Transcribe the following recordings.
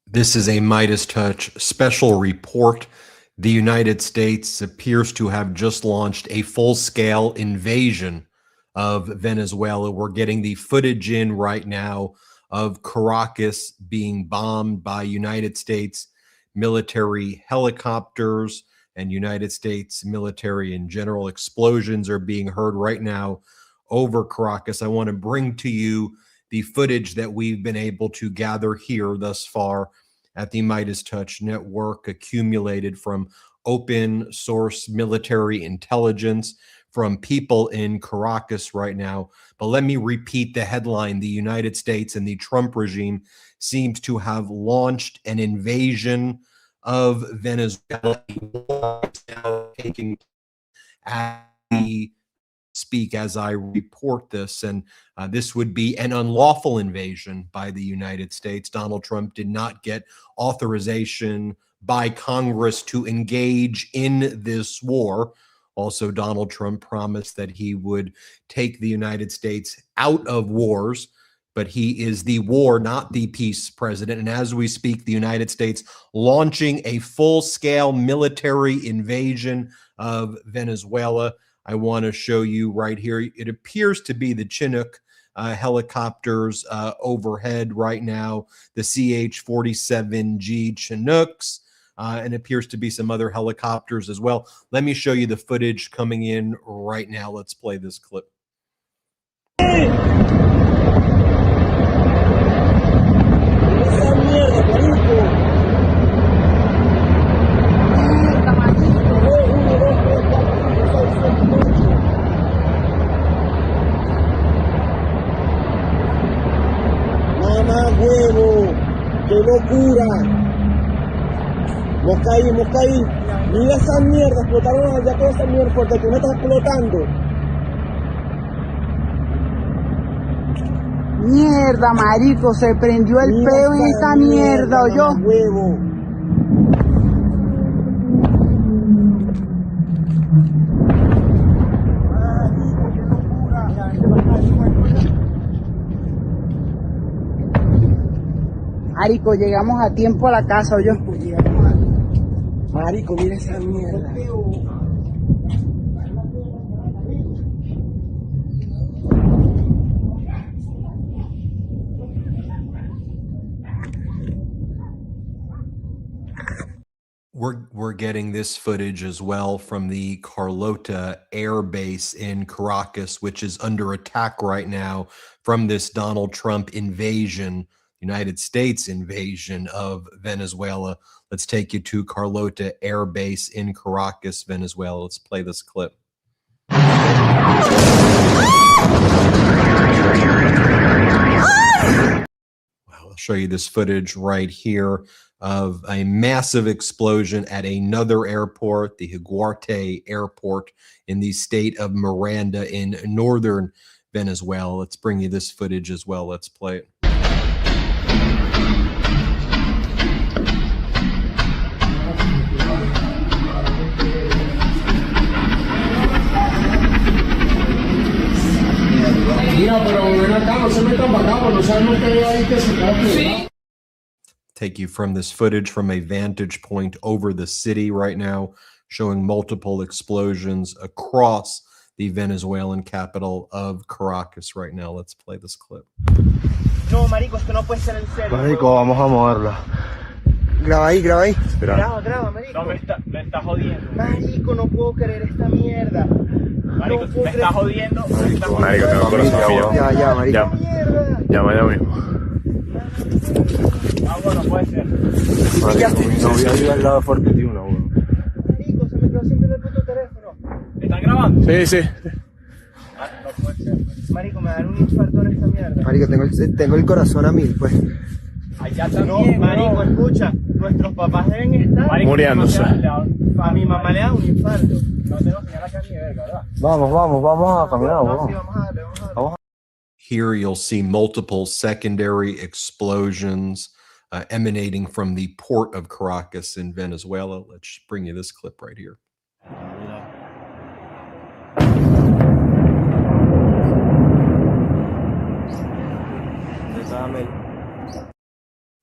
This is a MeidasTouch special report. The United States appears to have just launched a full-scale invasion of Venezuela. We're getting the footage in right now of Caracas being bombed by United States military helicopters and United States military in general. Explosions are being heard right now over Caracas. I want to bring to you the footage that we've been able to gather here thus far at the MeidasTouch network, accumulated from open source military intelligence from people in Caracas right now. But let me repeat the headline. The United States and the Trump regime seems to have launched an invasion of Venezuela. Now taking as we speak as I report this, and this would be an unlawful invasion by the United States. Donald Trump did not get authorization by Congress to engage in this war. Also, Donald Trump promised that he would take the United States out of wars, but he is the war, not the peace president. And as we speak, the United States launching a full-scale military invasion of Venezuela. I want to show you right here. It appears to be the Chinook helicopters overhead right now, the CH-47G Chinooks, and appears to be some other helicopters as well. Let me show you the footage coming in right now. Let's play this clip. ¡Qué locura! Hemos caído. Mira esa mierda, explotaron allá toda esa mierda, porque tú no estás explotando. Mierda, marico, se prendió el peo en esta mierda, ¿oyó? Huevo. Marico, llegamos a tiempo a la casa, ¿oyó? Marico, mira esa mierda. We're getting this footage as well from the Carlota Air Base in Caracas, which is under attack right now from this Donald Trump invasion, United States invasion of Venezuela. Let's take you to Carlota Air Base in Caracas, Venezuela. Let's play this clip. I'll show you this footage right here of a massive explosion at another airport, the Higuarte Airport in the state of Miranda in northern Venezuela. Let's bring you this footage as well. Let's play it. Take you from this footage from a vantage point over the city right now, showing multiple explosions across the Venezuelan capital of Caracas right now. Let's play this clip. No, marico, esto no puede ser en serio. Marico, vamos a moverla. Graba ahí, graba ahí. Espera. Graba, marico. No, me está jodiendo. Marico, no puedo creer esta mierda. Marico, No me está jodiendo. Marico, tengo corazón. Ya, marico. Llama ya mismo. Agua no puede ser. Marico, mi novia vive al lado de Fortitude, weón. Marico, se me quedó siempre en el puto teléfono. ¿Están grabando? Sí, sí. No puede ser. Marico, me dan un infarto en esta mierda. Marico, tengo el corazón a 1000, pues. Allá No, también. marico, escucha. Nuestros papás deben estar. Marico, Muriéndose. A mi mamá le da un infarto. No tengo señal acá ni verga, ¿verdad? Vamos a caminar, No, sí, weón. vamos a darle. Here you'll see multiple secondary explosions emanating from the port of Caracas in Venezuela. Let's bring you this clip right here.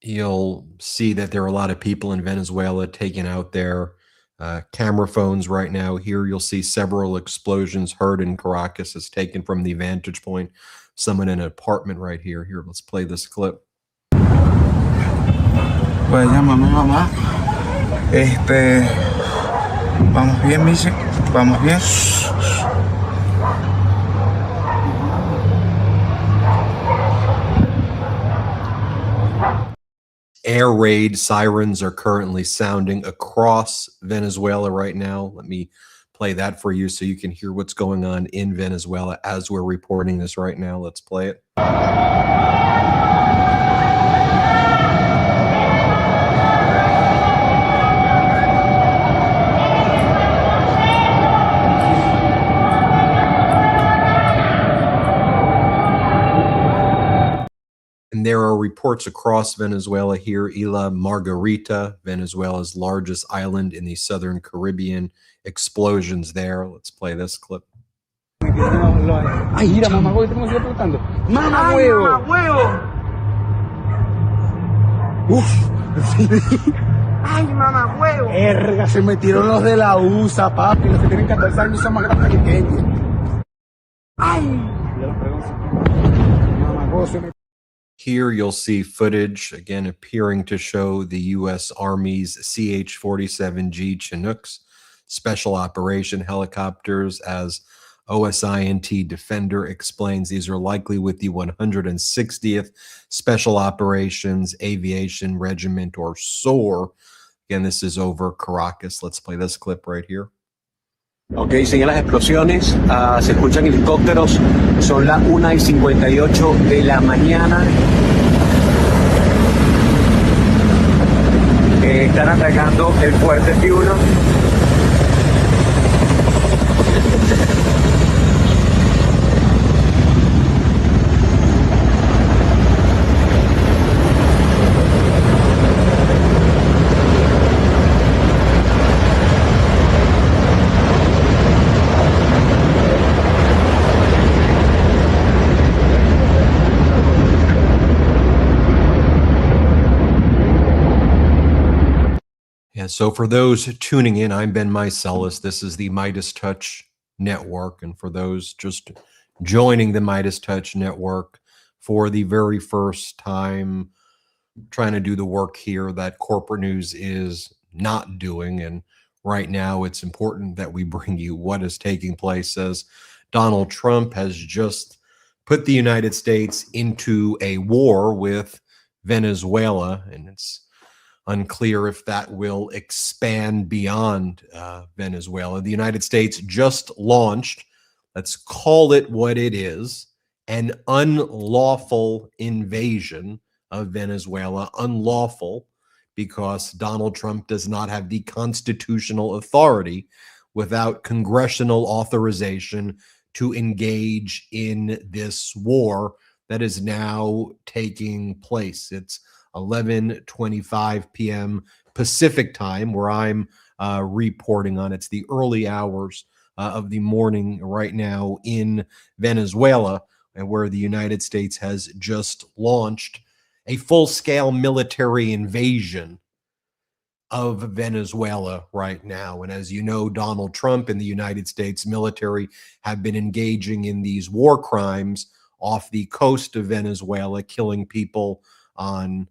You'll see that there are a lot of people in Venezuela taking out their camera phones right now. Here you'll see several explosions heard in Caracas. It's taken from the vantage point. Someone in an apartment right here. Here, let's play this clip. Pues llámame mamá. Vamos bien, Mise. Vamos bien. Air raid sirens are currently sounding across Venezuela right now. Let me play that for you so you can hear what's going on in Venezuela as we're reporting this right now. Let's play it. And there are reports across Venezuela here. Isla Margarita, Venezuela's largest island in the southern Caribbean. Explosions there. Let's play this clip. Ay, mira, mamá huevo, ¿cómo sigue apuntando? ¡Mamá huevo! ¡Mamá huevo! ¡Uf! ¡Ay, mamá huevo! ¡Erga! Se metieron los de la USA, papi. Los que tienen 14 años son más grandes que ellos. ¡Ay! Mamá huevo se metió. Here you'll see footage, again, appearing to show the U.S. Army's CH-47G Chinooks special operation helicopters. As OSINT Defender explains, these are likely with the 160th Special Operations Aviation Regiment, or SOAR. Again, this is over Caracas. Let's play this clip right here. Ok, siguen las explosiones, se escuchan helicópteros, son las 1:58 de la mañana. Están atacando el fuerte P1. Yeah, so for those tuning in, I'm Ben Meiselas. This is the MeidasTouch Network. And for those just joining the MeidasTouch Network for the very first time, trying to do the work here that corporate news is not doing. And right now, it's important that we bring you what is taking place, as Donald Trump has just put the United States into a war with Venezuela, and it's unclear if that will expand beyond Venezuela. The United States just launched, let's call it what it is, an unlawful invasion of Venezuela. Unlawful because Donald Trump does not have the constitutional authority without congressional authorization to engage in this war that is now taking place. It's 11:25 p.m. Pacific time, where I'm reporting on. It's the early hours of the morning right now in Venezuela, and where the United States has just launched a full-scale military invasion of Venezuela right now. And as you know, Donald Trump and the United States military have been engaging in these war crimes off the coast of Venezuela, killing people on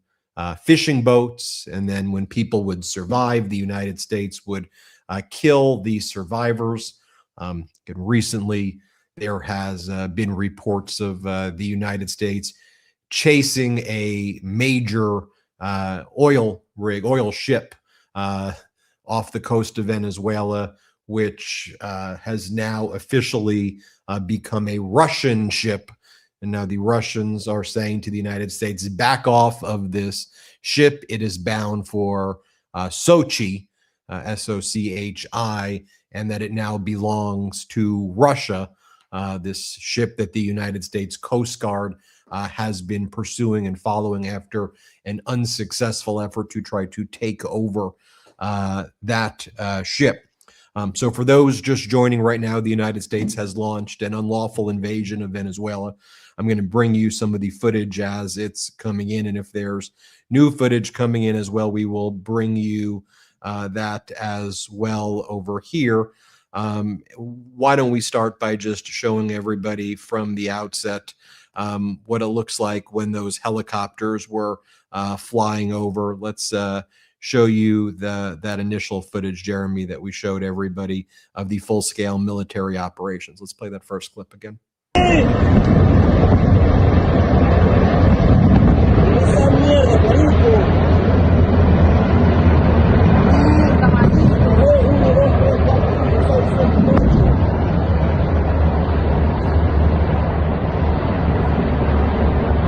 fishing boats, and then when people would survive, the United States would kill the survivors. Recently, there has been reports of the United States chasing a major oil ship off the coast of Venezuela, which has now officially become a Russian ship. And now the Russians are saying to the United States, back off of this ship. It is bound for Sochi, S-O-C-H-I, and that it now belongs to Russia. This ship that the United States Coast Guard has been pursuing and following after an unsuccessful effort to try to take over that ship. So for those just joining right now, the United States has launched an unlawful invasion of Venezuela. I'm going to bring you some of the footage as it's coming in, and if there's new footage coming in as well, we will bring you that as well over here. Why don't we start by just showing everybody from the outset what it looks like when those helicopters were flying over. Let's show you that initial footage, Jeremy, that we showed everybody of the full-scale military operations. Let's play that first clip again.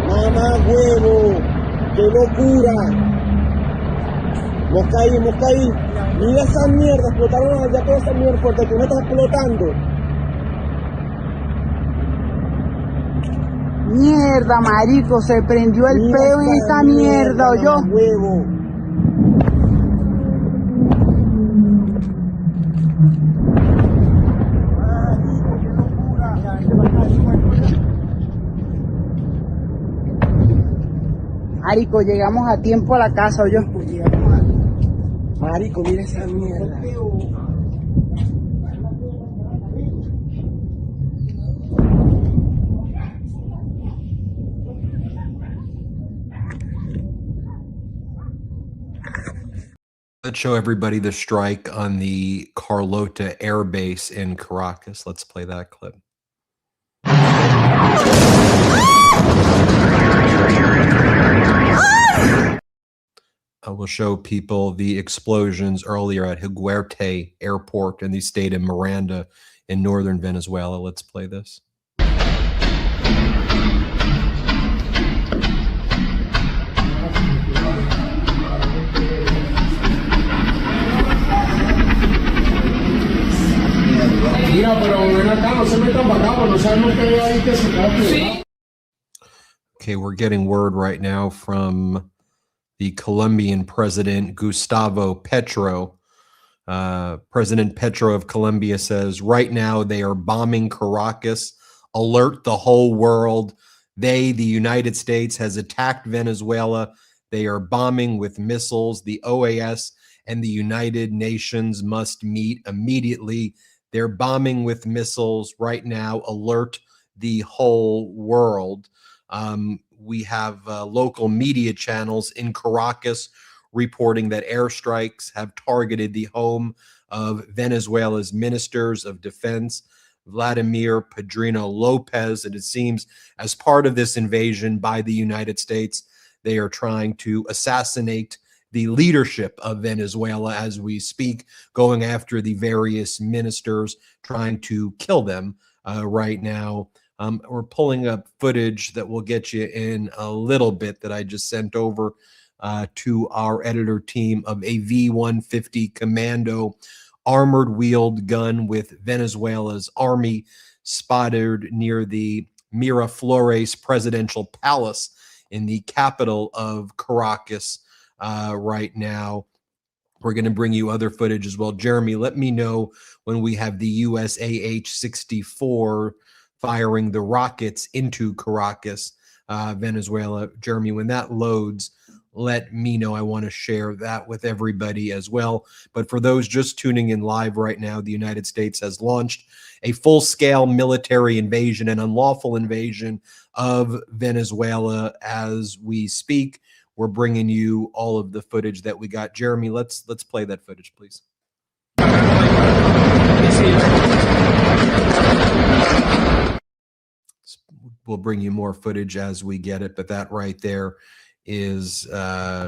Mamá huevo, qué locura. Mosca ahí. Mira esa mierda, explotaron allá toda esa mierda porque tú no estás explotando. Mierda, marico, se prendió el peo en esta mierda, ¿o yo? Huevo. Marico, llegamos a tiempo a la casa, ¿o yo? Marico, mira esa mierda. Let's show everybody the strike on the Carlota Air Base in Caracas. Let's play that clip. I will show people the explosions earlier at Higuerte Airport in the state of Miranda in northern Venezuela. Let's play this. Mira, pero ven acá, no se metan para acá, no sabemos qué hay ahí que se cae. Okay, we're getting word right now from the Colombian president, Gustavo Petro. President Petro of Colombia says right now they are bombing Caracas. Alert the whole world. The United States, has attacked Venezuela. They are bombing with missiles. The OAS and the United Nations must meet immediately. They're bombing with missiles right now. Alert the whole world. We have local media channels in Caracas reporting that airstrikes have targeted the home of Venezuela's ministers of defense, Vladimir Padrino Lopez. And it seems as part of this invasion by the United States, they are trying to assassinate the leadership of Venezuela as we speak, going after the various ministers, trying to kill them right now. We're pulling up footage that will get you in a little bit that I just sent over to our editor team of a V-150 Commando armored wheeled gun with Venezuela's army spotted near the Miraflores presidential palace in the capital of Caracas right now. We're going to bring you other footage as well. Jeremy, let me know when we have the USAH 64 firing the rockets into Caracas, Venezuela. Jeremy, when that loads, let me know. I want to share that with everybody as well. But for those just tuning in live right now, the United States has launched a full-scale military invasion, an unlawful invasion of Venezuela as we speak. We're bringing you all of the footage that we got. Jeremy, let's play that footage, please. We'll bring you more footage as we get it, but that right there is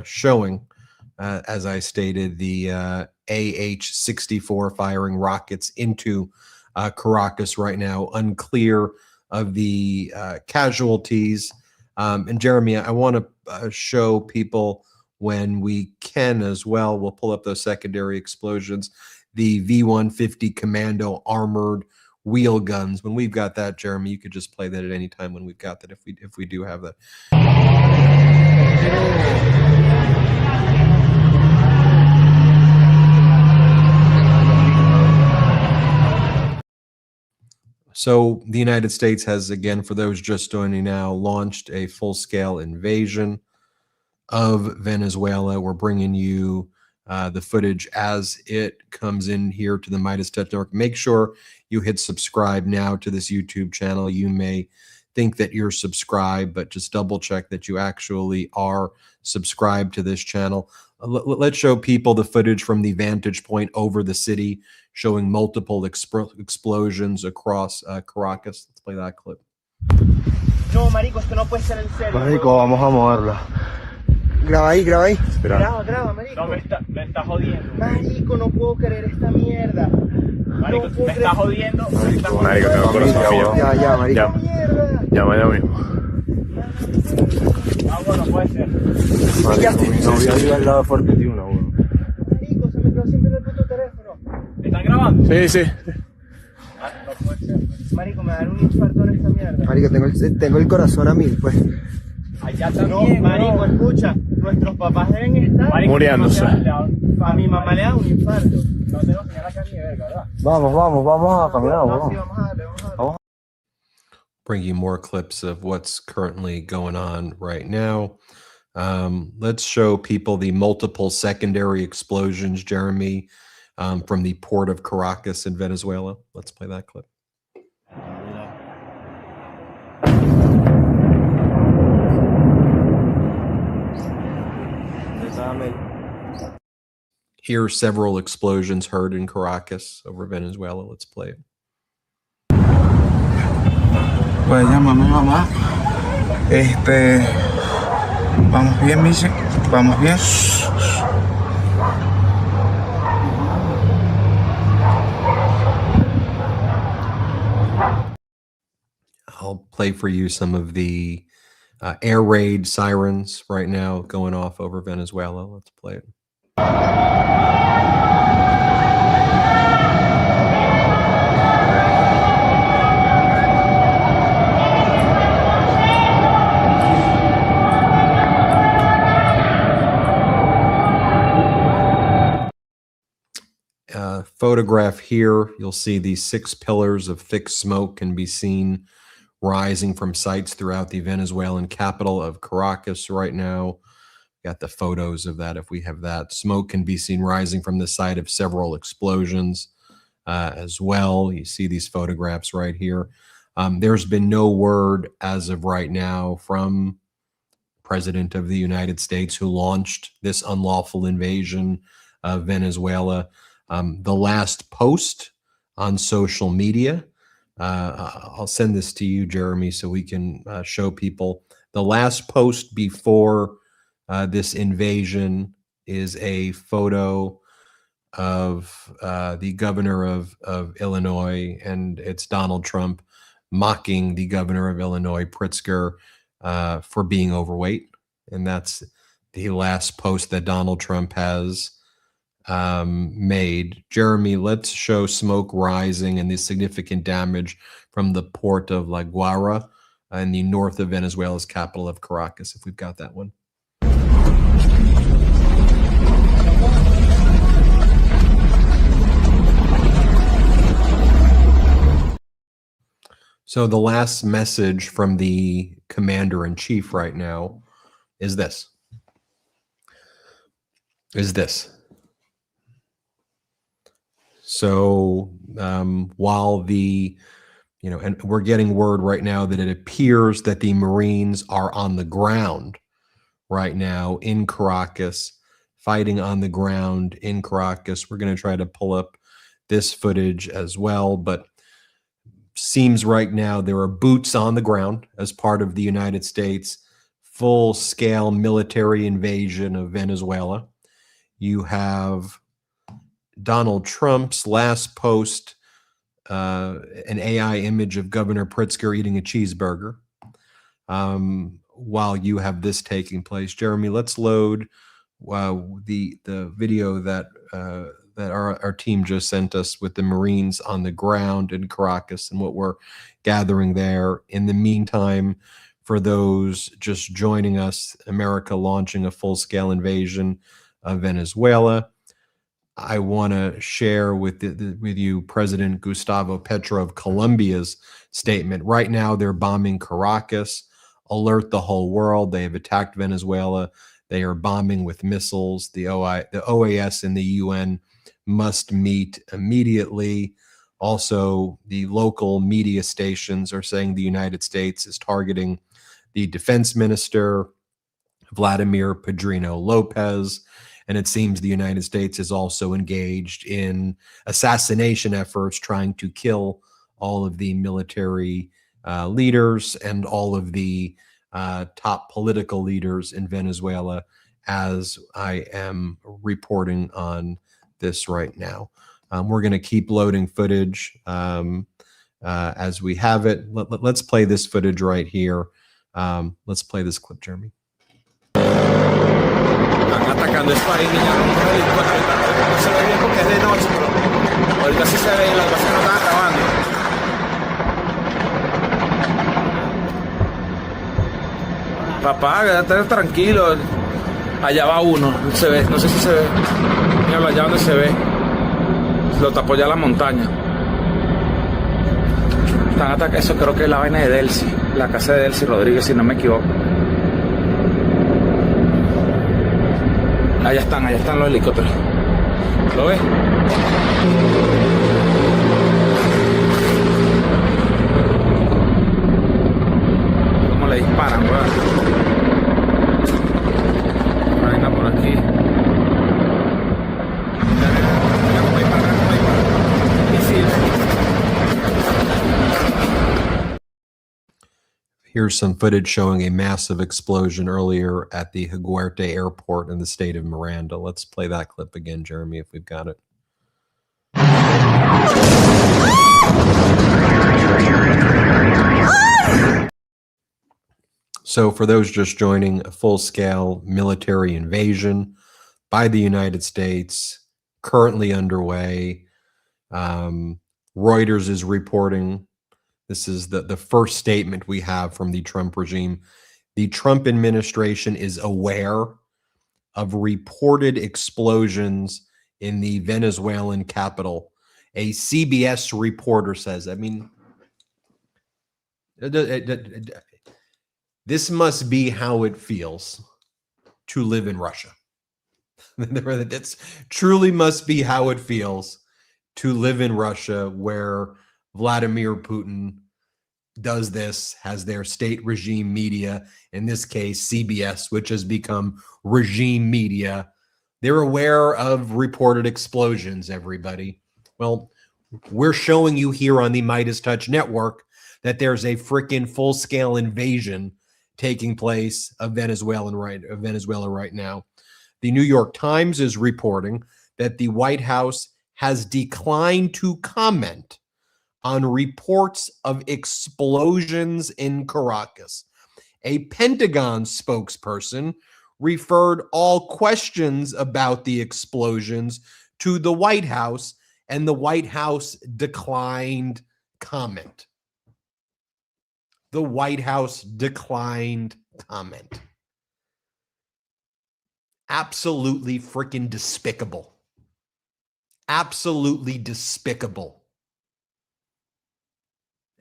showing, as I stated, the AH-64 firing rockets into Caracas right now. Unclear of the casualties. And Jeremy, I want to show people when we can as well. We'll pull up those secondary explosions. The V-150 Commando armored wheel guns. When we've got that, Jeremy, you could just play that at any time when we've got that, if we do have that. So the United States has, again, for those just joining now, launched a full-scale invasion of Venezuela. We're bringing you the footage as it comes in here to the MeidasTouch Network. Make sure you hit subscribe now to this YouTube channel. You may think that you're subscribed, but just double check that you actually are subscribed to this channel. Let's show people the footage from the vantage point over the city, showing multiple explosions across Caracas. Let's play that clip. No, marico, esto no puede ser en serio. Marico, vamos a moverla. Graba ahí, graba ahí. Espera. Graba, marico. No, me está jodiendo. Marico, no puedo creer esta mierda. Marico, No puedo me está creer. jodiendo. Marico, tengo el corazón afillado. Ya, marico. Ya, Mierda. ya mismo. Ah, bueno, puede ser. Marico, mi novia vive al lado de Fortitude, weón. Marico, se me quedó siempre en el puto teléfono. ¿Están grabando? Sí, sí. Ah, no puede ser. Marico, me dan un infarto en esta mierda. Marico, tengo el corazón a 1000, pues. Allá No, también. marico, no. escucha. Nuestros papás deben estar. Marico, Muriéndose. A mi mamá le da un infarto. No tengo señal acá ni de verga, ¿verdad? Vamos a caminar, No, sí, vamos. vamos a darle, vamos a darle. Bring you more clips of what's currently going on right now. Let's show people the multiple secondary explosions, Jeremy, from the port of Caracas in Venezuela. Let's play that clip. Here are several explosions heard in Caracas over Venezuela. Let's play it. Pues llámame mamá. Vamos bien, Mise. Vamos bien. I'll play for you some of the air raid sirens right now going off over Venezuela. Let's play it. Photograph here, you'll see these 6 pillars of thick smoke can be seen rising from sites throughout the Venezuelan capital of Caracas right now. Got the photos of that if we have that. Smoke can be seen rising from the site of several explosions as well. You see these photographs right here. There's been no word as of right now from President of the United States who launched this unlawful invasion of Venezuela. The last post on social media, I'll send this to you, Jeremy, so we can show people. The last post before this invasion is a photo of the governor of Illinois, and it's Donald Trump mocking the governor of Illinois, Pritzker, for being overweight. And that's the last post that Donald Trump has made. Jeremy, let's show smoke rising and the significant damage from the port of La Guaira in the north of Venezuela's capital of Caracas, if we've got that one. So the last message from the commander-in-chief right now is this. So while the, and we're getting word right now that it appears that the Marines are on the ground right now in Caracas, fighting on the ground in Caracas. We're going to try to pull up this footage as well, but seems right now there are boots on the ground as part of the United States full-scale military invasion of Venezuela. You have Donald Trump's last post, an AI image of Governor Pritzker eating a cheeseburger, while you have this taking place. Jeremy, let's load the video that our team just sent us with the Marines on the ground in Caracas and what we're gathering there. In the meantime, for those just joining us, America launching a full-scale invasion of Venezuela. I want to share with you President Gustavo Petro of Colombia's statement. Right now, they're bombing Caracas. Alert the whole world. They have attacked Venezuela. They are bombing with missiles. The OAS and the UN must meet immediately. Also, the local media stations are saying the United States is targeting the defense minister, Vladimir Padrino Lopez, and it seems the United States is also engaged in assassination efforts, trying to kill all of the military leaders and all of the top political leaders in Venezuela, as I am reporting on this right now. We're going to keep loading footage as we have it. Let's play this footage right here. Let's play this clip, Jeremy. Están atacando el país, niña, no se ve bien porque es de noche, pero ahorita sí se ve, la cosa no está acabando. Papá, quédate tranquilo. Allá va uno, se ve, no sé si se ve. Míralo allá donde se ve. Lo tapó ya la montaña. Están atacando, eso creo que es la vaina de Delcy, la casa de Delcy Rodríguez, si no me equivoco. Allá están los helicópteros. ¿Lo ves? ¿Cómo le disparan, weón? Vaina por aquí. Here's some footage showing a massive explosion earlier at the Huerta airport in the state of Miranda. Let's play that clip again, Jeremy, if we've got it. So for those just joining, a full-scale military invasion by the United States currently underway. Reuters is reporting. This is the first statement we have from the Trump regime. The Trump administration is aware of reported explosions in the Venezuelan capital. A CBS reporter says, I mean, this must be how it feels to live in Russia. That truly must be how it feels to live in Russia, where Vladimir Putin does this, has their state regime media, in this case, CBS, which has become regime media. They're aware of reported explosions, everybody. Well, we're showing you here on the MeidasTouch network that there's a freaking full-scale invasion taking place of Venezuela right now. The New York Times is reporting that the White House has declined to comment on reports of explosions in Caracas. A Pentagon spokesperson referred all questions about the explosions to the White House, and the White House declined comment. The White House declined comment. Absolutely freaking despicable. Absolutely despicable.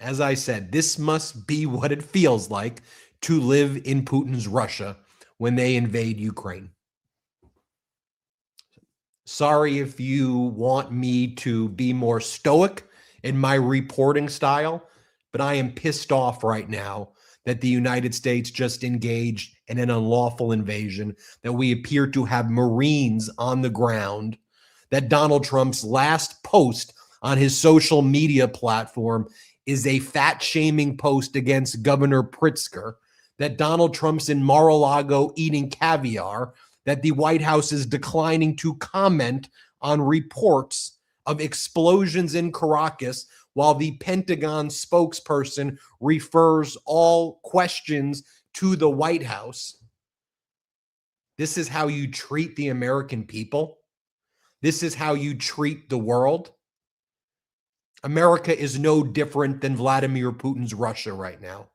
As I said, this must be what it feels like to live in Putin's Russia when they invade Ukraine. Sorry if you want me to be more stoic in my reporting style, but I am pissed off right now that the United States just engaged in an unlawful invasion, that we appear to have Marines on the ground, that Donald Trump's last post on his social media platform is a fat-shaming post against Governor Pritzker, that Donald Trump's in Mar-a-Lago eating caviar, that the White House is declining to comment on reports of explosions in Caracas, while the Pentagon spokesperson refers all questions to the White House. This is how you treat the American people? This is how you treat the world? America is no different than Vladimir Putin's Russia right now.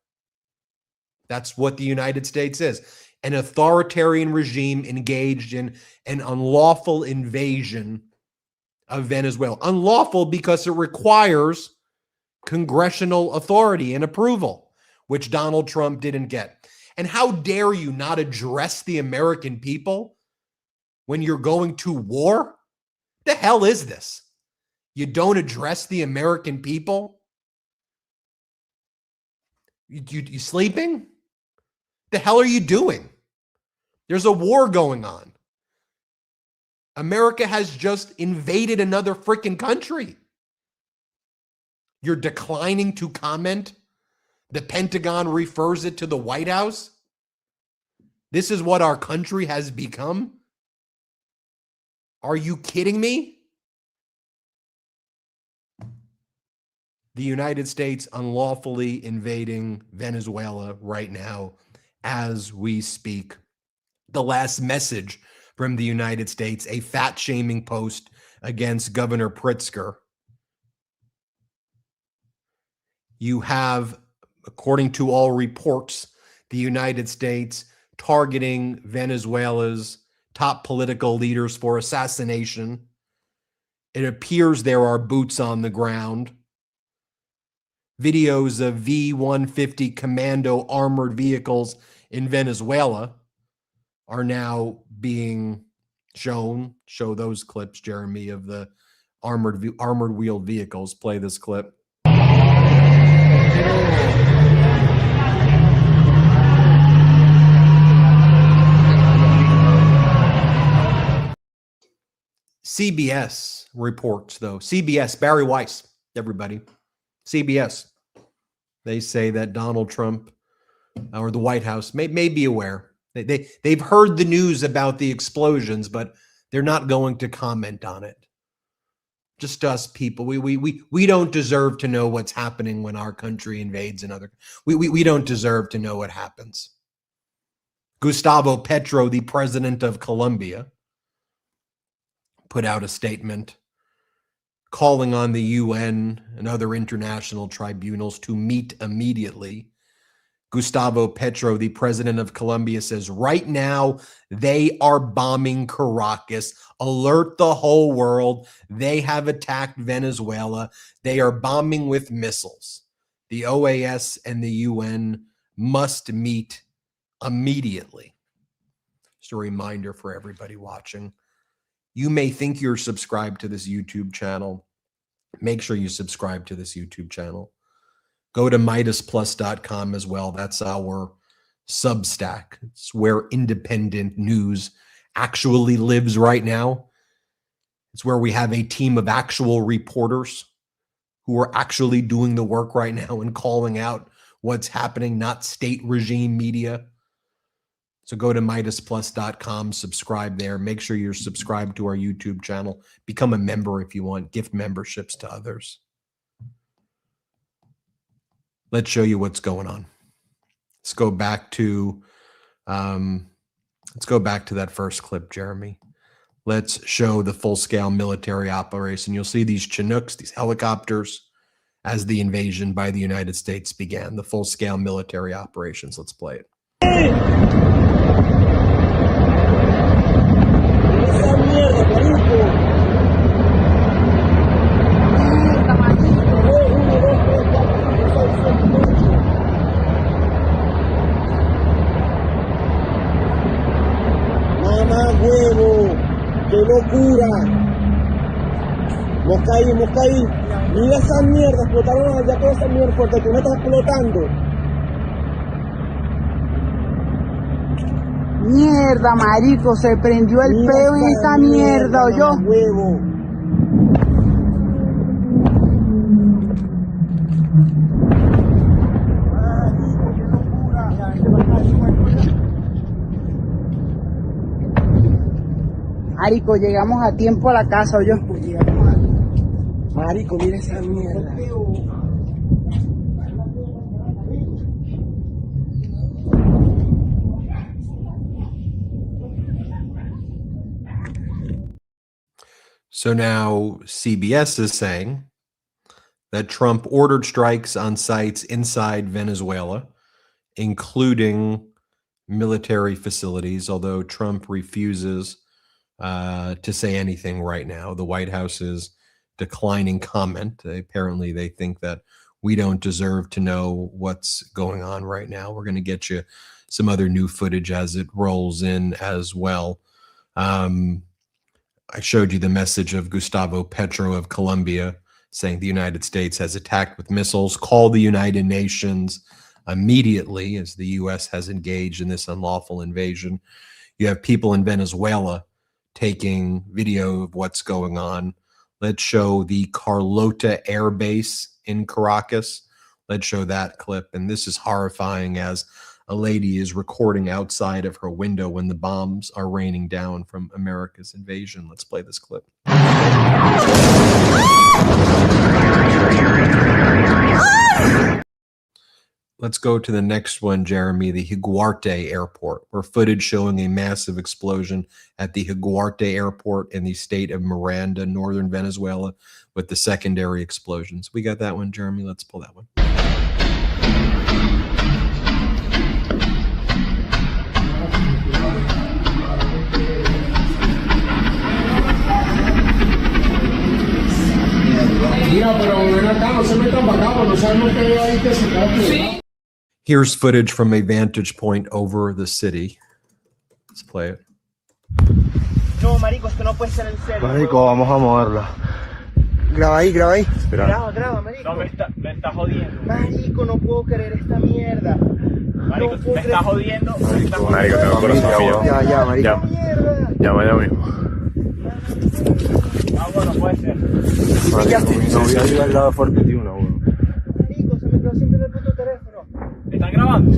That's what the United States is. An authoritarian regime engaged in an unlawful invasion of Venezuela. Unlawful because it requires congressional authority and approval, which Donald Trump didn't get. And how dare you not address the American people when you're going to war? The hell is this? You don't address the American people? You sleeping? The hell are you doing? There's a war going on. America has just invaded another freaking country. You're declining to comment. The Pentagon refers it to the White House. This is what our country has become. Are you kidding me? The United States unlawfully invading Venezuela right now as we speak. The last message from the United States, a fat-shaming post against Governor Pritzker. You have, according to all reports, the United States targeting Venezuela's top political leaders for assassination. It appears there are boots on the ground. Videos of V-150 commando armored vehicles in Venezuela are now being shown. Show those clips, Jeremy, of the armored wheeled vehicles. Play this clip. CBS reports, though. CBS, Barry Weiss, everybody. CBS. They say that Donald Trump or the White House may be aware. They've heard the news about the explosions, but they're not going to comment on it. Just us people. We don't deserve to know what's happening when our country invades another. We don't deserve to know what happens. Gustavo Petro, the president of Colombia, put out a statement calling on the UN and other international tribunals to meet immediately. Gustavo Petro, the president of Colombia, says right now they are bombing Caracas. Alert the whole world. They have attacked Venezuela. They are bombing with missiles. The OAS and the UN must meet immediately. Just a reminder for everybody watching. You may think you're subscribed to this YouTube channel. Make sure you subscribe to this YouTube channel. Go to MeidasPlus.com as well. That's our Substack. It's where independent news actually lives right now. It's where we have a team of actual reporters who are actually doing the work right now and calling out what's happening, not state regime media. So go to MeidasPlus.com, subscribe there. Make sure you're subscribed to our YouTube channel. Become a member if you want. Gift memberships to others. Let's show you what's going on. Let's go back to that first clip, Jeremy. Let's show the full-scale military operation. You'll see these Chinooks, these helicopters, as the invasion by the United States began. The full-scale military operations. Let's play it. ¡Qué locura! Moscaí. Mira esa mierda, explotaron allá toda esa mierda porque tú no estás explotando. Mierda, marico, se prendió el peo en esa mierda, ¿oyó? Huevo. Marico, llegamos a tiempo a la casa, ¿oyó? Marico, mira esa mierda. So now CBS is saying that Trump ordered strikes on sites inside Venezuela, including military facilities, although Trump refuses to say anything right now. The White House is declining comment. Apparently, they think that we don't deserve to know what's going on right now. We're going to get you some other new footage as it rolls in as well. I showed you the message of Gustavo Petro of Colombia saying the United States has attacked with missiles. Call the United Nations immediately, as the U.S. has engaged in this unlawful invasion. You have people in Venezuela taking video of what's going on. Let's show the Carlota Air Base in Caracas. Let's show that clip. And this is horrifying as a lady is recording outside of her window when the bombs are raining down from America's invasion. Let's play this clip. Let's go to the next one, Jeremy, the Higuarte Airport, where footage showing a massive explosion at the Higuarte Airport in the state of Miranda, northern Venezuela, with the secondary explosions. We got that one, Jeremy. Let's pull that one. Here's footage from a vantage point over the city. Let's play it. No, marico, esto no puede ser en serio. Marico, vamos a moverla. Graba ahí, graba ahí. Graba, marico. No, me está jodiendo. Marico, no puedo creer esta mierda. Marico, no puedo me está jodiendo. Marico, tengo corazón mío. Ya, marico. Ya mismo. Agua no puede ser. No voy a ir al lado de Fortitude, weón. Marico, se me quedó siempre en el puto teléfono. ¿Están grabando? Sí. No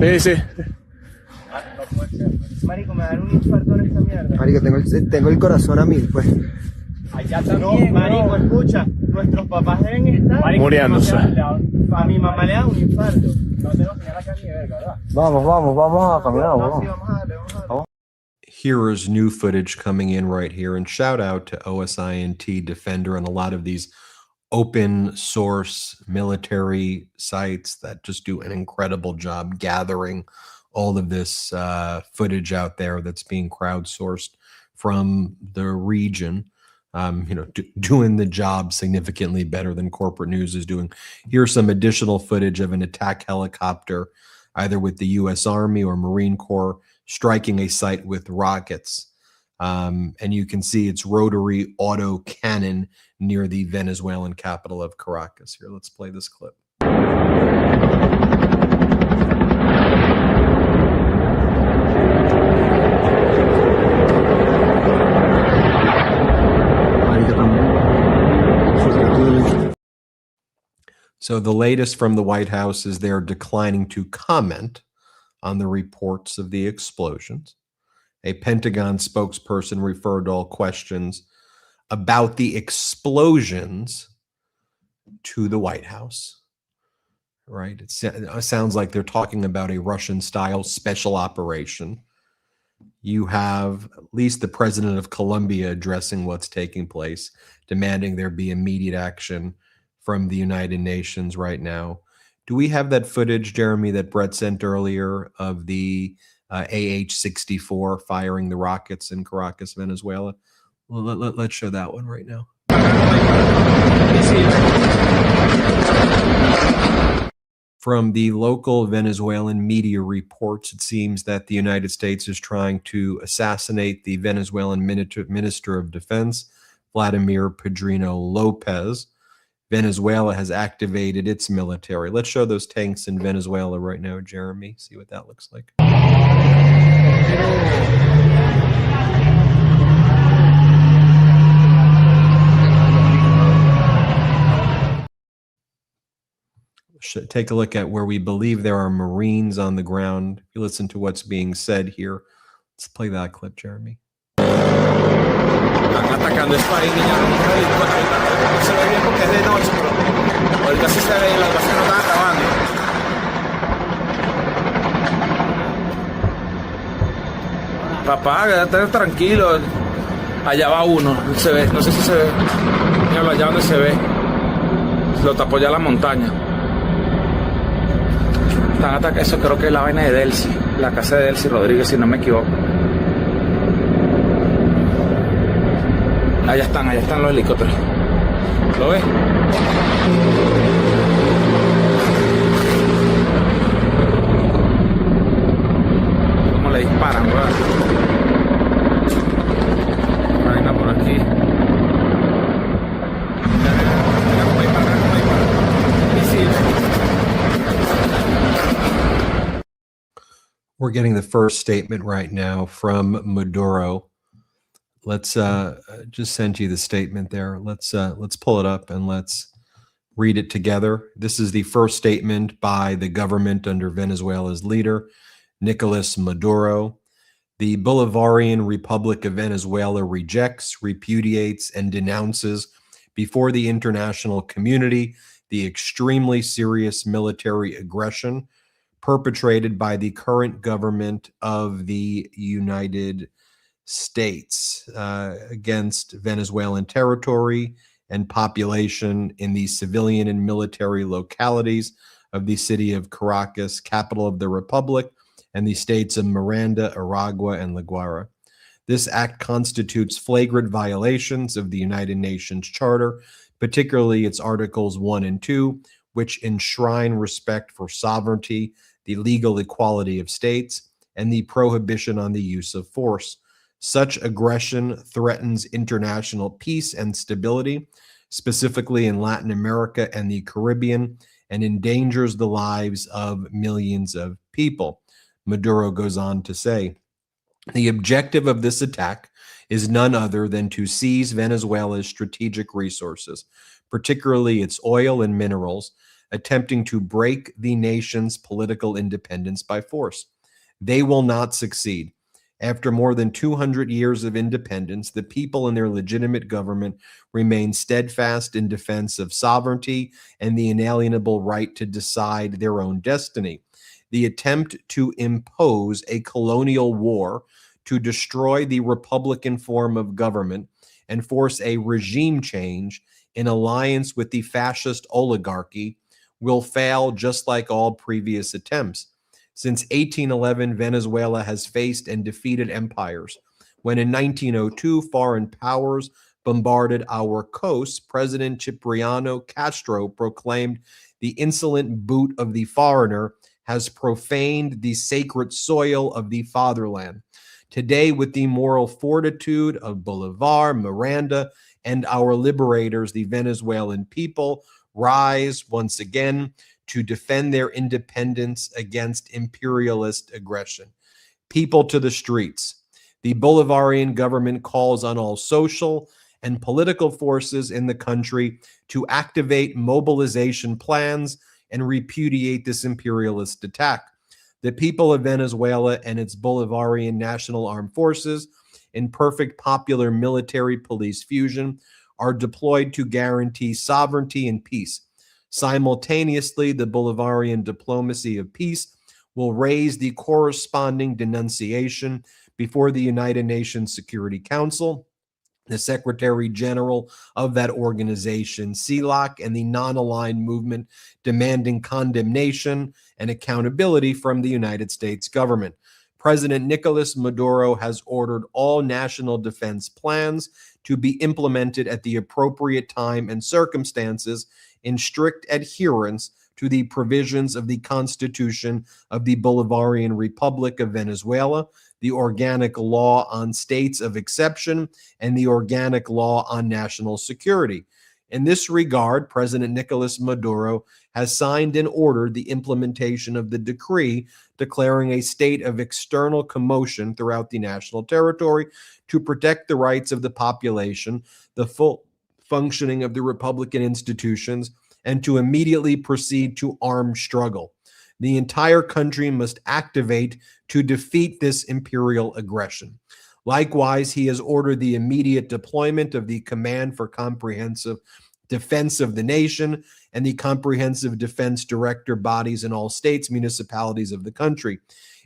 puede ser. Marico, me dan un infarto en esta mierda. Marico, tengo el corazón a 1000, pues. Allá también. No, marico, escucha. Nuestros papás deben estar Marico, muriéndose. A mi mamá le da un infarto. No tengo señal acá ni verga, ¿verdad? Vamos a caminar, No, sí, weón. vamos a darle. Here is new footage coming in right here. And shout out to OSINT Defender and a lot of these open source military sites that just do an incredible job gathering all of this footage out there that's being crowdsourced from the region. Doing the job significantly better than corporate news is doing. Here's some additional footage of an attack helicopter, either with the U.S. Army or Marine Corps, striking a site with rockets. And you can see its rotary auto cannon near the Venezuelan capital of Caracas. Here, let's play this clip. So the latest from the White House is they're declining to comment on the reports of the explosions. A Pentagon spokesperson referred all questions about the explosions to the White House. Right? It sounds like they're talking about a Russian-style special operation. You have at least the president of Colombia addressing what's taking place, demanding there be immediate action from the United Nations right now. Do we have that footage, Jeremy, that Brett sent earlier of the AH-64 firing the rockets in Caracas, Venezuela? Well, let's show that one right now. From the local Venezuelan media reports, it seems that the United States is trying to assassinate the Venezuelan Minister of Defense, Vladimir Pedrino Lopez. Venezuela has activated its military. Let's show those tanks in Venezuela right now, Jeremy. See what that looks like. Take a look at where we believe there are Marines on the ground. If you listen to what's being said here, let's play that clip, Jeremy. Están atacando es para niña, no se ve bien porque es de noche, pero ahorita sí se ve, las bases no están acabando. Papá, quédate tranquilo. Allá va uno, se ve, no sé si se ve. Míralo allá donde se ve. Lo tapó ya la montaña. Están atacando, eso creo que es la vaina de Delcy, la casa de Delcy Rodríguez, si no me equivoco. Allá están los helicópteros. ¿Lo ves? paran, weón. Vaina por aquí. Mira cómo hay para. Visible. We're getting the first statement right now from Maduro. Let's just send you the statement there. Let's pull it up and let's read it together. This is the first statement by the government under Venezuela's leader, Nicolas Maduro. The Bolivarian Republic of Venezuela rejects, repudiates, and denounces before the international community the extremely serious military aggression perpetrated by the current government of the United States against Venezuelan territory and population in the civilian and military localities of the city of Caracas, capital of the Republic, and the states of Miranda, Aragua, and La Guaira. This act constitutes flagrant violations of the United Nations Charter, particularly its Articles 1 and 2, which enshrine respect for sovereignty, the legal equality of states, and the prohibition on the use of force. Such aggression threatens international peace and stability, specifically in Latin America and the Caribbean, and endangers the lives of millions of people. Maduro goes on to say, the objective of this attack is none other than to seize Venezuela's strategic resources, particularly its oil and minerals, attempting to break the nation's political independence by force. They will not succeed. After more than 200 years of independence, the people and their legitimate government remain steadfast in defense of sovereignty and the inalienable right to decide their own destiny. The attempt to impose a colonial war to destroy the republican form of government and force a regime change in alliance with the fascist oligarchy will fail just like all previous attempts. Since 1811, Venezuela has faced and defeated empires. When in 1902, foreign powers bombarded our coasts, President Cipriano Castro proclaimed, "The insolent boot of the foreigner has profaned the sacred soil of the fatherland." Today, with the moral fortitude of Bolivar, Miranda, and our liberators, the Venezuelan people rise once again to defend their independence against imperialist aggression. People to the streets. The Bolivarian government calls on all social and political forces in the country to activate mobilization plans and repudiate this imperialist attack. The people of Venezuela and its Bolivarian National Armed Forces, in perfect popular military police fusion, are deployed to guarantee sovereignty and peace. Simultaneously, the Bolivarian diplomacy of peace will raise the corresponding denunciation before the United Nations Security Council, the Secretary General of that organization, CELAC, and the non-aligned movement demanding condemnation and accountability from the United States government. President Nicolas Maduro has ordered all national defense plans to be implemented at the appropriate time and circumstances in strict adherence to the provisions of the Constitution of the Bolivarian Republic of Venezuela, the organic law on states of exception, and the organic law on national security. In this regard, President Nicolas Maduro has signed and ordered the implementation of the decree declaring a state of external commotion throughout the national territory to protect the rights of the population, the full functioning of the Republican institutions, and to immediately proceed to armed struggle. The entire country must activate to defeat this imperial aggression. Likewise, he has ordered the immediate deployment of the Command for Comprehensive Defense of the Nation and the Comprehensive Defense Director bodies in all states, municipalities of the country.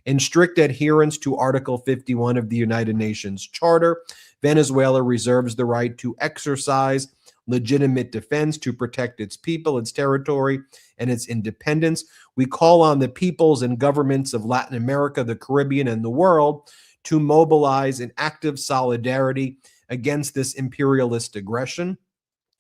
In strict adherence to Article 51 of the United Nations Charter, Venezuela reserves the right to exercise legitimate defense to protect its people, its territory, and its independence. We call on the peoples and governments of Latin America, the Caribbean, and the world to mobilize in active solidarity against this imperialist aggression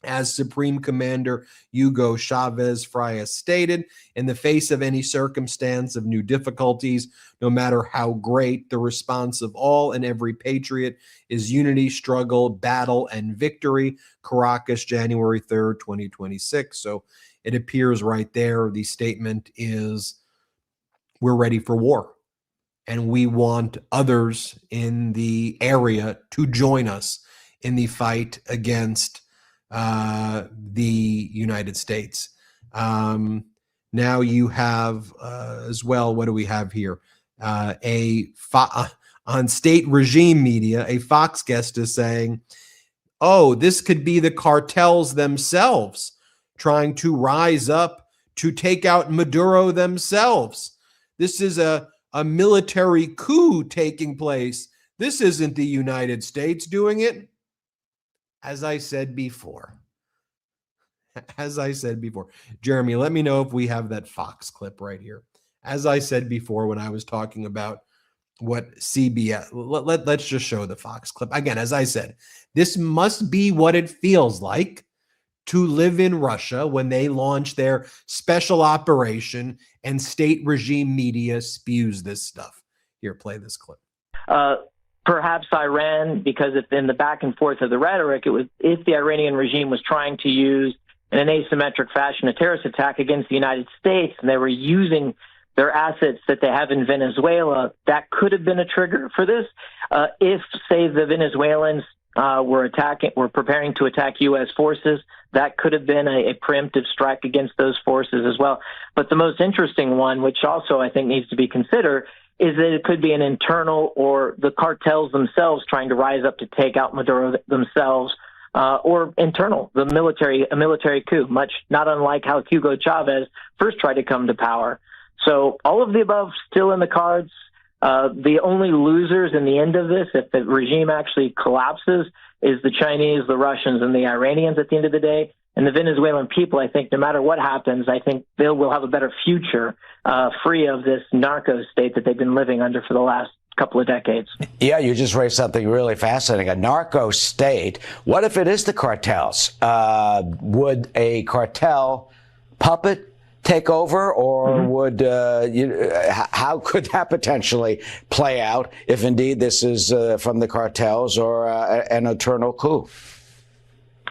As Supreme Commander Hugo Chavez Farias stated, in the face of any circumstance of new difficulties, no matter how great, the response of all and every patriot is unity, struggle, battle, and victory. Caracas, January 3rd, 2026. So it appears right there, the statement is, we're ready for war. And we want others in the area to join us in the fight against the United States. Now you have as well, what do we have here? On state regime media, a Fox guest is saying, oh, this could be the cartels themselves trying to rise up to take out Maduro themselves. This is a military coup taking place. This isn't the United States doing it. As I said before, Jeremy, let me know if we have that Fox clip right here. As I said before, when I was talking about what CBS, let's just show the Fox clip. Again, as I said, this must be what it feels like to live in Russia when they launch their special operation and state regime media spews this stuff. Here, play this clip. Perhaps Iran, because if in the back and forth of the rhetoric, it was if the Iranian regime was trying to use in an asymmetric fashion a terrorist attack against the United States, and they were using their assets that they have in Venezuela, that could have been a trigger for this. If, say, the Venezuelans were preparing to attack U.S. forces, that could have been a preemptive strike against those forces as well. But the most interesting one, which also I think needs to be considered, is that it could be an internal or the cartels themselves trying to rise up to take out Maduro themselves, or internal, a military coup, much not unlike how Hugo Chavez first tried to come to power. So all of the above still in the cards. The only losers in the end of this, if the regime actually collapses, is the Chinese, the Russians, and the Iranians at the end of the day. And the Venezuelan people, I think, no matter what happens, I think they will have a better future free of this narco state that they've been living under for the last couple of decades. Yeah, you just raised something really fascinating. A narco state. What if it is the cartels? Would a cartel puppet take over, or would how could that potentially play out if indeed this is from the cartels or an eternal coup?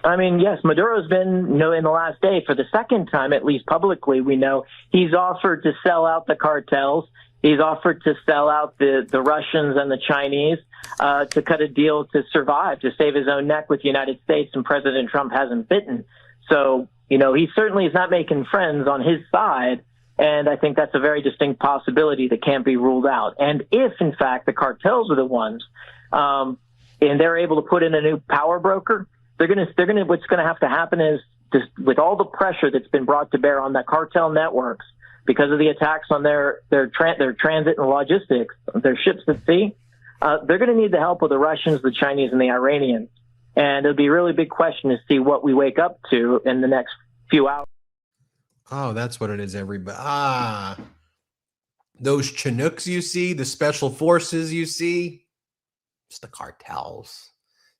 I mean, yes, Maduro's been, in the last day, for the second time, at least publicly, we know, he's offered to sell out the cartels. He's offered to sell out the Russians and the Chinese to cut a deal to survive, to save his own neck with the United States, and President Trump hasn't bitten. So, he certainly is not making friends on his side, and I think that's a very distinct possibility that can't be ruled out. And if, in fact, the cartels are the ones, and they're able to put in a new power broker, what's going to have to happen is, just with all the pressure that's been brought to bear on the cartel networks because of the attacks on their transit and logistics, their ships at sea, they're going to need the help of the Russians, the Chinese, and the Iranians. And it'll be a really big question to see what we wake up to in the next few hours. Oh, that's what it is, everybody. Those Chinooks you see, the special forces you see, it's the cartels.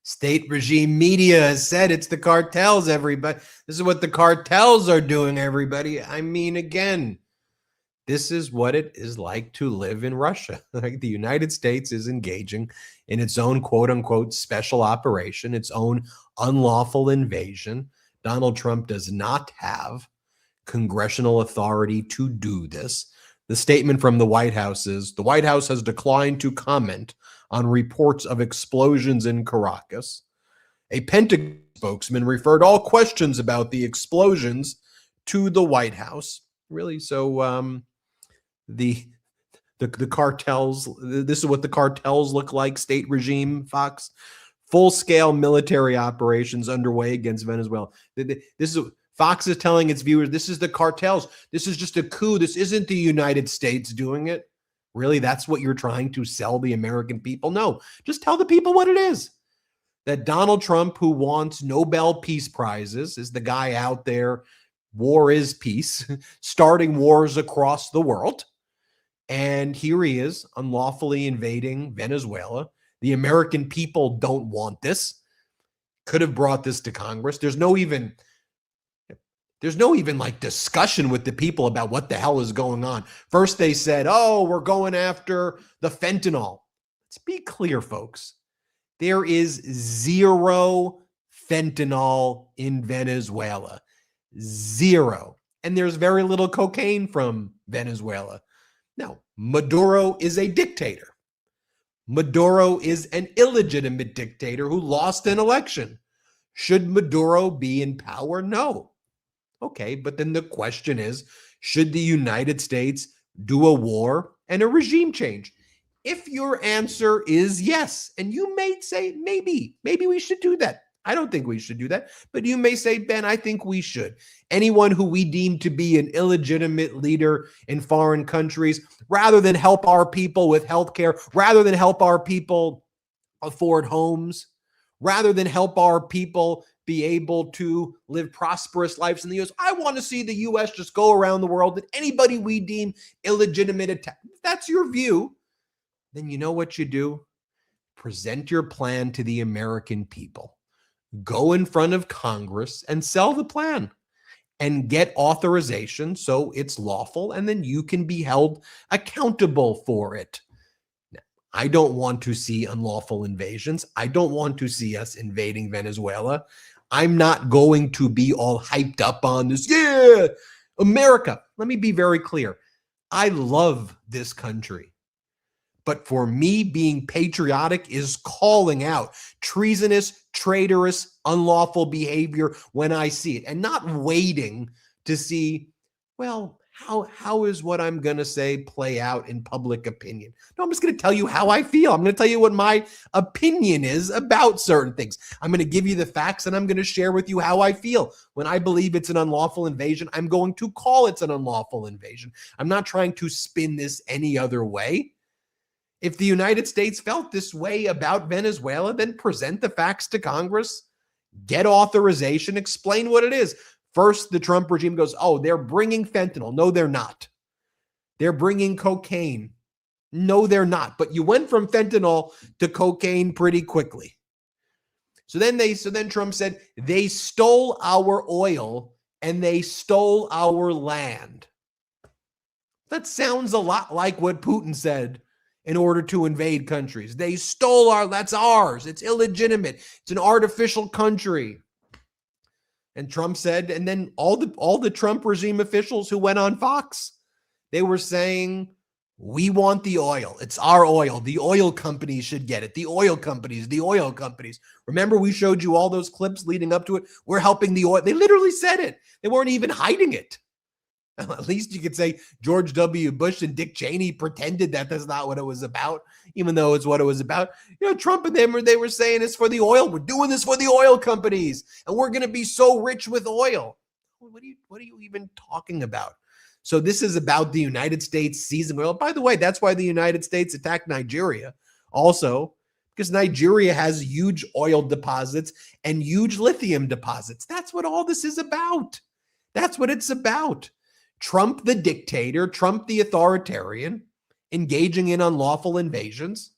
State regime media has said it's the cartels, everybody. This is what the cartels are doing, everybody. I mean, again, this is what it is like to live in Russia. Like, the United States is engaging in its own quote unquote special operation, its own unlawful invasion. Donald Trump does not have congressional authority to do this. The statement from the White House is, the White House has declined to comment on reports of explosions in Caracas. A Pentagon spokesman referred all questions about the explosions to the White House. Really? So the cartels, this is what the cartels look like, state regime, Fox. Full-scale military operations underway against Venezuela. This is Fox is telling its viewers, this is the cartels. This is just a coup. This isn't the United States doing it. Really, that's what you're trying to sell the American people? No, just tell the people what it is. That Donald Trump, who wants Nobel Peace Prizes, is the guy out there, war is peace, starting wars across the world. And here he is, unlawfully invading Venezuela. The American people don't want this. could have brought this to Congress. There's no even like discussion with the people about what the hell is going on. First they said, oh, we're going after the fentanyl. Let's be clear, folks. There is zero fentanyl in Venezuela. Zero. And there's very little cocaine from Venezuela. Now, Maduro is a dictator. Maduro is an illegitimate dictator who lost an election. Should Maduro be in power? No. Okay, but then the question is, should the United States do a war and a regime change? If your answer is yes, and you may say, maybe we should do that. I don't think we should do that, but you may say, Ben, I think we should. Anyone who we deem to be an illegitimate leader in foreign countries, rather than help our people with healthcare, rather than help our people afford homes, rather than help our people be able to live prosperous lives in the U.S., I want to see the U.S. just go around the world and anybody we deem illegitimate attack. If that's your view, then you know what you do? Present your plan to the American people. Go in front of Congress and sell the plan and get authorization so it's lawful, and then you can be held accountable for it. Now, I don't want to see unlawful invasions. I don't want to see us invading Venezuela. I'm not going to be all hyped up on this. Yeah, America. Let me be very clear. I love this country. But for me, being patriotic is calling out treasonous, traitorous, unlawful behavior when I see it, and not waiting to see, well, how is what I'm going to say play out in public opinion? No, I'm just going to tell you how I feel. I'm going to tell you what my opinion is about certain things. I'm going to give you the facts, and I'm going to share with you how I feel. When I believe it's an unlawful invasion, I'm going to call it an unlawful invasion. I'm not trying to spin this any other way. If the United States felt this way about Venezuela, then present the facts to Congress, get authorization, explain what it is. First, the Trump regime goes, oh, they're bringing fentanyl. No, they're not. They're bringing cocaine. No, they're not. But you went from fentanyl to cocaine pretty quickly. So then Trump said, they stole our oil and they stole our land. That sounds a lot like what Putin said in order to invade countries. They stole that's ours. It's illegitimate. It's an artificial country. And Trump said, and then all the Trump regime officials who went on Fox, they were saying, we want the oil. It's our oil. The oil companies should get it. The oil companies. Remember, we showed you all those clips leading up to it. We're helping the oil. They literally said it. They weren't even hiding it. At least you could say George W. Bush and Dick Cheney pretended that that's not what it was about, even though it's what it was about. You know, Trump and them, they were saying it's for the oil. We're doing this for the oil companies, and we're going to be so rich with oil. What are you even talking about? So this is about the United States seizing oil. By the way, that's why the United States attacked Nigeria also, because Nigeria has huge oil deposits and huge lithium deposits. That's what all this is about. That's what it's about. Trump the dictator, Trump the authoritarian, engaging in unlawful invasions,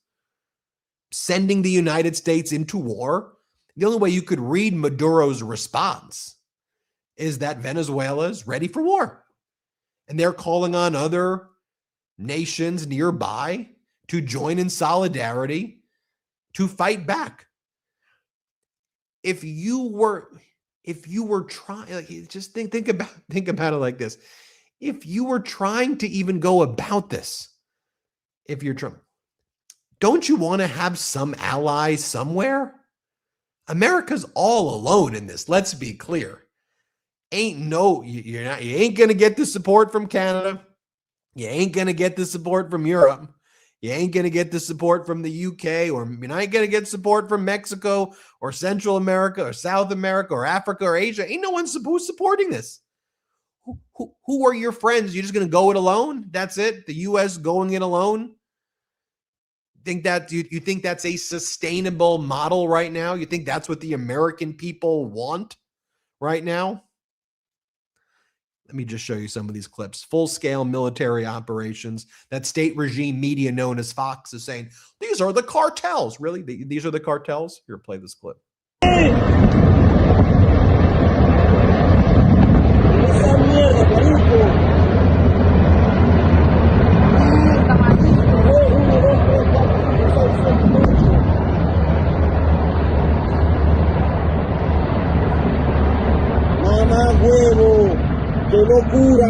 sending the United States into war. The only way you could read Maduro's response is that Venezuela is ready for war. And they're calling on other nations nearby to join in solidarity to fight back. If you were trying, like, just think about it like this. If you were trying to even go about this, if you're Trump, don't you want to have some allies somewhere? America's all alone in this. Let's be clear. You ain't going to get the support from Canada. You ain't going to get the support from Europe. You ain't going to get the support from the UK, or you're not going to get support from Mexico or Central America or South America or Africa or Asia. Ain't no one supporting this. Who are your friends? You're just going to go it alone? That's it? The U.S. going it alone? You think that's a sustainable model right now? You think that's what the American people want right now? Let me just show you some of these clips. Full-scale military operations. That state regime media known as Fox is saying, these are the cartels. Really? These are the cartels? Here, play this clip. Mamá huevo, qué locura.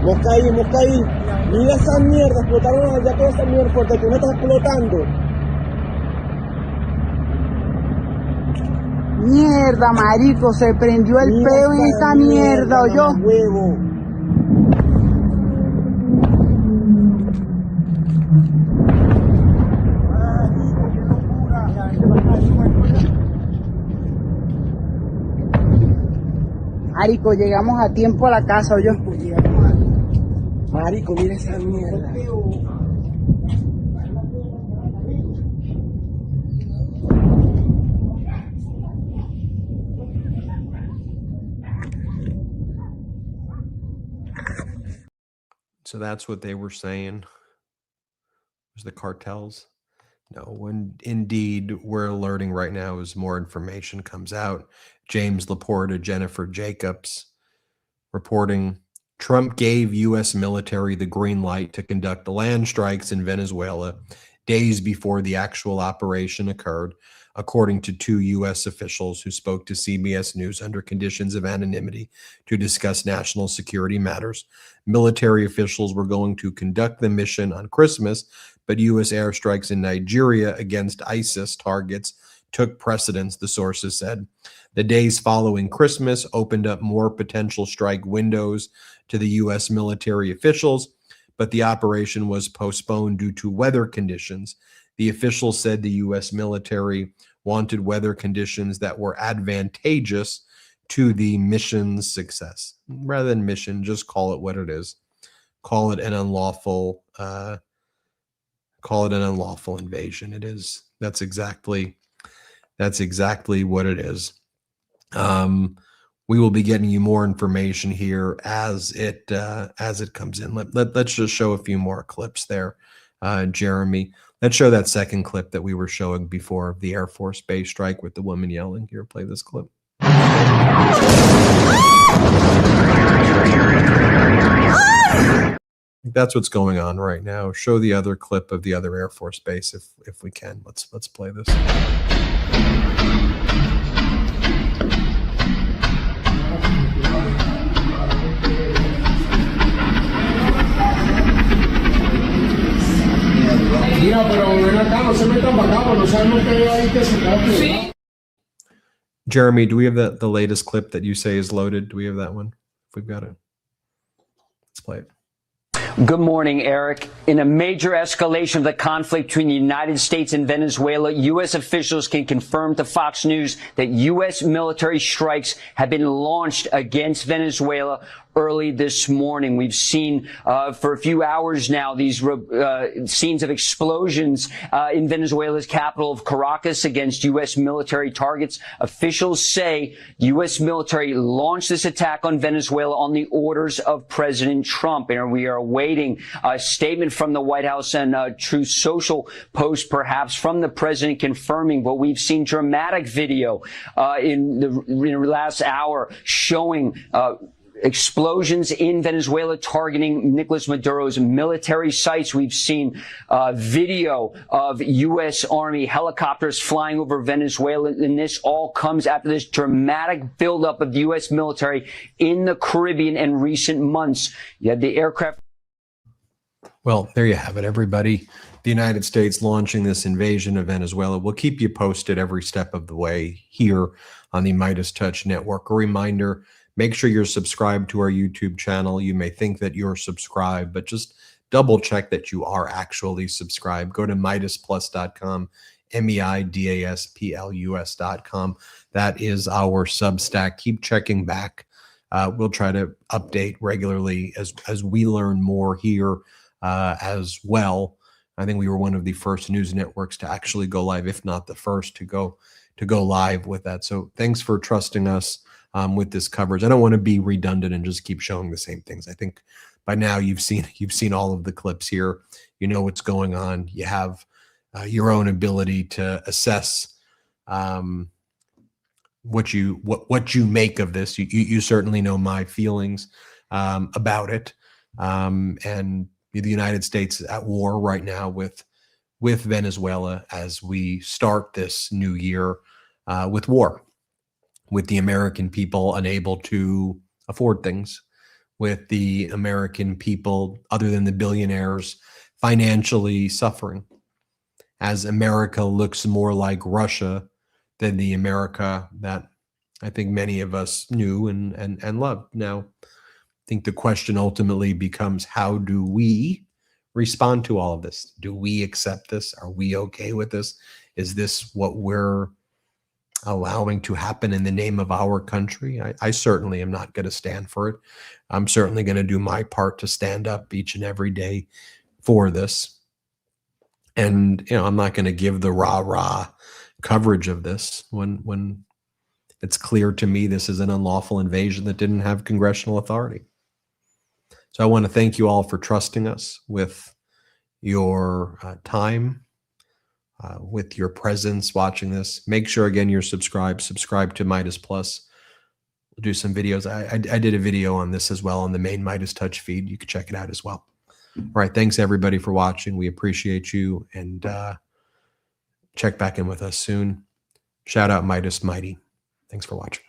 Mosca ahí. Mira esa mierda, explotaron allá toda esa mierda porque tú no estás explotando. Mierda, marico, se prendió el Mira peo en esta mierda, ¿o yo? mamá huevo. Marico, llegamos a tiempo a la casa, ¿o yo? Marico, mira esa mierda. So that's what they were saying. Was the cartels? No, when indeed we're alerting right now as more information comes out. James Laporta, Jennifer Jacobs reporting Trump gave U.S. military the green light to conduct land strikes in Venezuela days before the actual operation occurred, according to two U.S. officials who spoke to CBS News under conditions of anonymity to discuss national security matters. Military officials were going to conduct the mission on Christmas, but U.S. airstrikes in Nigeria against ISIS targets took precedence, the sources said. The days following Christmas opened up more potential strike windows to the U.S. military officials, but the operation was postponed due to weather conditions. The officials said the U.S. military wanted weather conditions that were advantageous to the mission's success. Rather than mission, just call it what it is. Call it an unlawful invasion. It is. That's exactly what it is. We will be getting you more information here as it comes in. Let's just show a few more clips there, Jeremy. Let's show that second clip that we were showing before of the Air Force Base strike with the woman yelling. Here, play this clip. That's what's going on right now. Show the other clip of the other Air Force Base if we can. Let's play this. Mira, pero ven acá, no se metan para acá, no sabemos qué hay que sacar. Jeremy, do we have the latest clip that you say is loaded? Do we have that one? If we've got it, let's play it. Good morning, Eric. In a major escalation of the conflict between the United States and Venezuela, U.S. officials can confirm to Fox News that U.S. military strikes have been launched against Venezuela early this morning. We've seen for a few hours now these scenes of explosions in Venezuela's capital of Caracas against U.S. military targets. Officials say U.S. military launched this attack on Venezuela on the orders of President Trump. And we are awaiting a statement from the White House and a Truth Social post perhaps from the president confirming, but we've seen dramatic video in the last hour showing explosions in Venezuela targeting Nicolas Maduro's military sites. We've seen video of U.S. Army helicopters flying over Venezuela, and this all comes after this dramatic buildup of the U.S. military in the Caribbean in recent months. You had the aircraft. Well, there you have it, everybody. The United States launching this invasion of Venezuela. We'll keep you posted every step of the way here on the MeidasTouch Network. A reminder, make sure you're subscribed to our YouTube channel. You may think that you're subscribed, but just double check that you are actually subscribed. Go to MeidasPlus.com, MeidasPlus.com. That is our Substack. Keep checking back. We'll try to update regularly as we learn more here as well. I think we were one of the first news networks to actually go live, if not the first to go live with that. So thanks for trusting us with this coverage. I don't want to be redundant and just keep showing the same things. I think by now you've seen all of the clips here. You know what's going on. You have your own ability to assess what you make of this. You certainly know my feelings about it. And the United States is at war right now with Venezuela as we start this new year with war. with the American people unable to afford things, with the American people, other than the billionaires, financially suffering, as America looks more like Russia than the America that I think many of us knew and loved. Now, I think the question ultimately becomes, how do we respond to all of this? Do we accept this? Are we okay with this? Is this what we're allowing to happen in the name of our country? I certainly am not going to stand for it. I'm certainly going to do my part to stand up each and every day for this. And, I'm not going to give the rah-rah coverage of this when it's clear to me this is an unlawful invasion that didn't have congressional authority. So I want to thank you all for trusting us with your time, with your presence watching this. Make sure, again, you're subscribed to Meidas Plus. We'll do some videos. I did a video on this as well on the main MeidasTouch feed. You can check it out as well. All right. Thanks, everybody, for watching. We appreciate you. And check back in with us soon. Shout out Meidas Mighty. Thanks for watching.